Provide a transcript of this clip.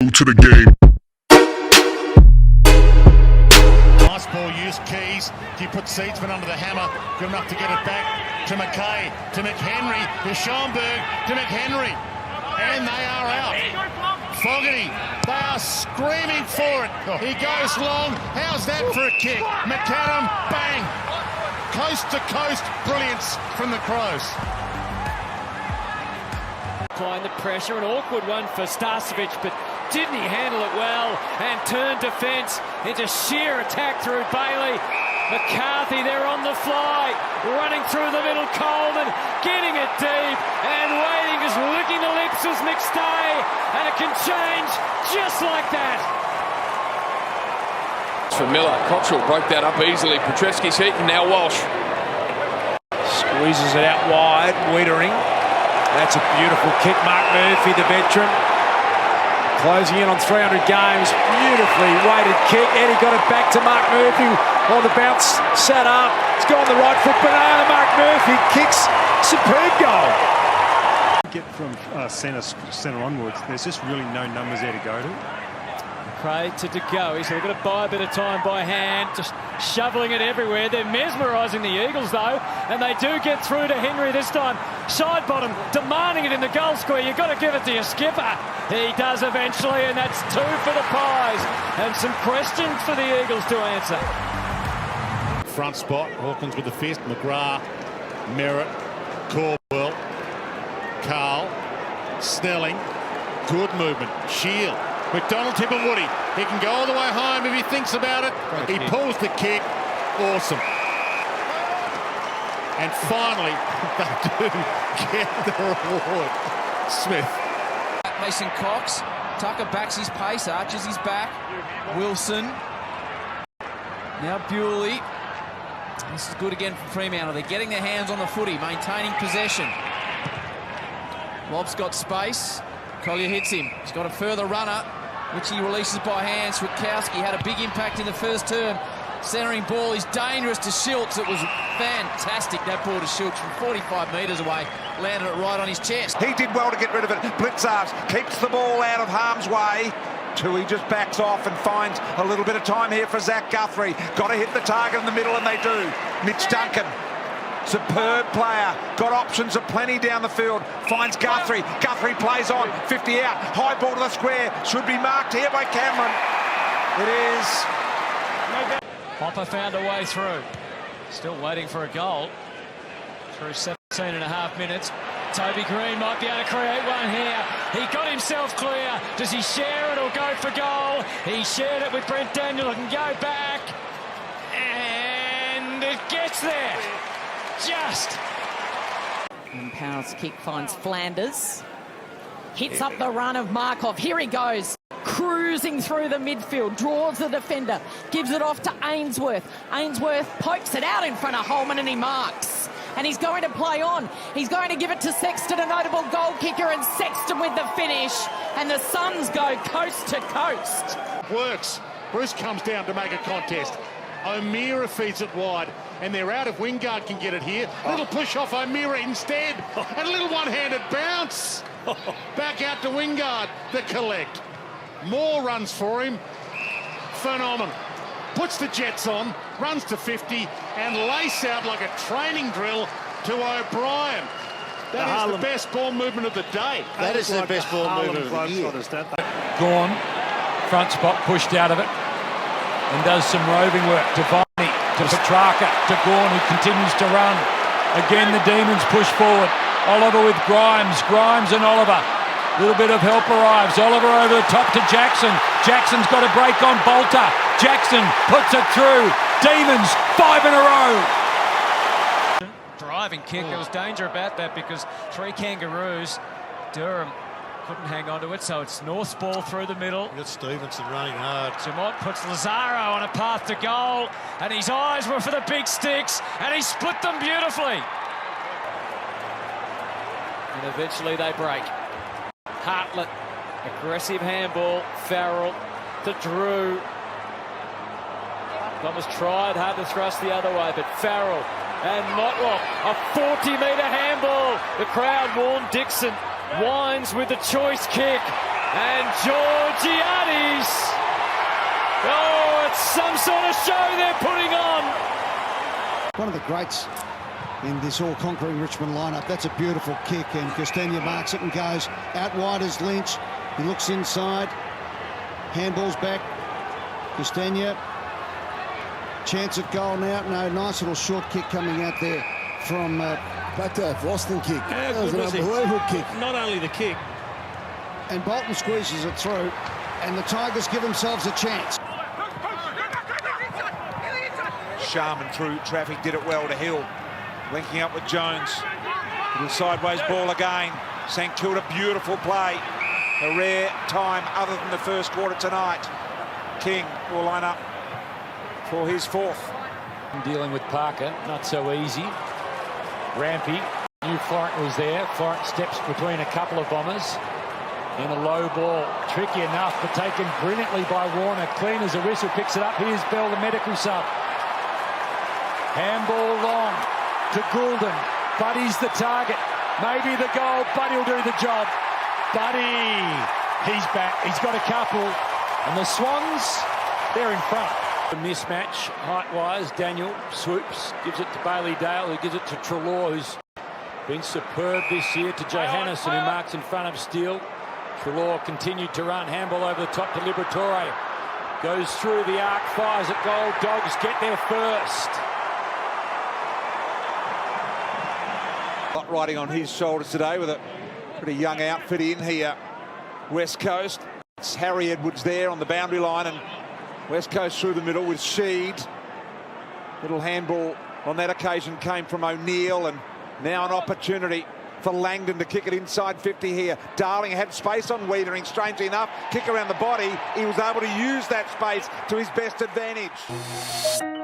new to the game. Nice ball use, Keys. He put Seedsman under the hammer. Good enough to get it back to McKay, to McHenry, to Schomburg, to McHenry. And they are out. Fogarty, they are screaming for it. He goes long. How's that for a kick? McAdam, bang. Coast to coast brilliance from the Crows. Applying the pressure, an awkward one for Starcevic, but didn't he handle it well and turn defence into sheer attack through Bailey. McCarthy there on the fly, running through the middle, Coleman getting it deep and waiting, just licking the lips as McStay, and it can change just like that. For Miller, Cottrell broke that up easily. Petreski's hit, and now Walsh. Squeezes it out wide, Wiedering. That's a beautiful kick. Mark Murphy, the veteran, closing in on 300 games. Beautifully weighted kick. Eddie got it back to Mark Murphy on the bounce, sat up. It's gone the right foot. Banana. Mark Murphy kicks. Superb goal. Get from centre onwards. There's just really no numbers there to go to. Craig to go. He's going to buy a bit of time by hand, just shoveling it everywhere. They're mesmerising the Eagles though, and they do get through to Henry this time. Side bottom, demanding it in the goal square. You've got to give it to your skipper. He does eventually, and that's 2 for the Pies. And some questions for the Eagles to answer. Front spot, Hawkins with the fist, McGrath, Merritt, Caldwell, Carl, Snelling, good movement, Shield. McDonald, Tip and Woody. He can go all the way home if he thinks about it. He pulls the kick. Awesome. And finally, they do get the reward. Smith. Mason Cox. Tucker backs his pace. Arches his back. Wilson. Now Bewley. This is good again for Fremantle. They're getting their hands on the footy, maintaining possession. Lob's got space. Collier hits him. He's got a further runner, which he releases by hand. Switkowski had a big impact in the first term. Centering ball is dangerous to Schultz. It was fantastic, that ball to Schultz from 45 metres away. Landed it right on his chest. He did well to get rid of it. Blitzarves keeps the ball out of harm's way. Tui just backs off and finds a little bit of time here for Zach Guthrie. Got to hit the target in the middle, and they do. Mitch Duncan. Superb player, got options aplenty down the field, finds Guthrie. Guthrie plays on, 50 out, high ball to the square, should be marked here by Cameron. It is. Hopper found a way through. Still waiting for a goal. Through 17 and a half minutes. Toby Green might be able to create one here. He got himself clear. Does he share it or go for goal? He shared it with Brent Daniel. It can go back. And it gets there. Just. And Powell's kick finds Flanders. Hits up the run of Markov. Here he goes. Cruising through the midfield. Draws the defender. Gives it off to Ainsworth. Ainsworth pokes it out in front of Holman and he marks. And he's going to play on. He's going to give it to Sexton, a notable goal kicker, and Sexton with the finish. And the Suns go coast to coast. Works. Bruce comes down to make a contest. O'Meara feeds it wide, and they're out if Wingard can get it here. A little push off O'Meara instead, and a little one-handed bounce. Back out to Wingard, the collect. More runs for him. Phenomenal. Puts the Jets on, runs to 50, and lace out like a training drill to O'Brien. That is the best ball movement of the day. That is the best ball movement of the year. Gone. Front spot pushed out of it. And does some roving work to Viney, to Petrarca, to Gawn, who continues to run. Again, the Demons push forward. Oliver with Grimes and Oliver. Little bit of help arrives. Oliver over the top to Jackson. Jackson's got a break on Bolter. Jackson puts it through. Demons, 5 in a row. Driving kick. There was danger about that because 3 Kangaroos. Durham couldn't hang on to it, so it's North's ball through the middle. Got Stevenson running hard. Jamont puts Lazaro on a path to goal, and his eyes were for the big sticks, and he split them beautifully. And eventually they break. Hartlett, aggressive handball. Farrell to Drew. Thomas tried hard to thrust the other way, but Farrell and Motlock, a 40-metre handball. The crowd warned Dixon. Wines with the choice kick. And Georgiades. Oh, it's some sort of show they're putting on. One of the greats in this all-conquering Richmond lineup. That's a beautiful kick, and Castagna marks it and goes out wide as Lynch. He looks inside. Handball's back. Castagna. Chance at goal now. No, nice little short kick coming out there from Boston kick. How That was good an was he? unbelievable kick. Not only the kick. And Bolton squeezes it through, and the Tigers give themselves a chance. Sharman through traffic, did it well to Hill. Linking up with Jones. Little sideways ball again. St Kilda, beautiful play. A rare time other than the first quarter tonight. King will line up for his fourth. Dealing with Parker, not so easy. Rampy, knew Florent was there. Florent steps between a couple of Bombers. And a low ball, tricky enough, but taken brilliantly by Warner. Clean as a whistle, picks it up. Here's Bell, the medical sub. Handball long to Goulden. Buddy's the target. Maybe the goal. Buddy will do the job. Buddy, he's back. He's got a couple. And the Swans, they're in front. A mismatch, height-wise. Daniel swoops, gives it to Bailey Dale, who gives it to Treloar, who's been superb this year, to Johannesson, who marks in front of Steele. Treloar continued to run. Handball over the top to Liberatore. Goes through the arc, fires at goal. Dogs get there first. Lot riding on his shoulders today with a pretty young outfit in here. West Coast. It's Harry Edwards there on the boundary line, and West Coast through the middle with Sheed. Little handball on that occasion came from O'Neill, and now an opportunity for Langdon to kick it inside 50 here. Darling had space on Wiedering, strangely enough. Kick around the body. He was able to use that space to his best advantage.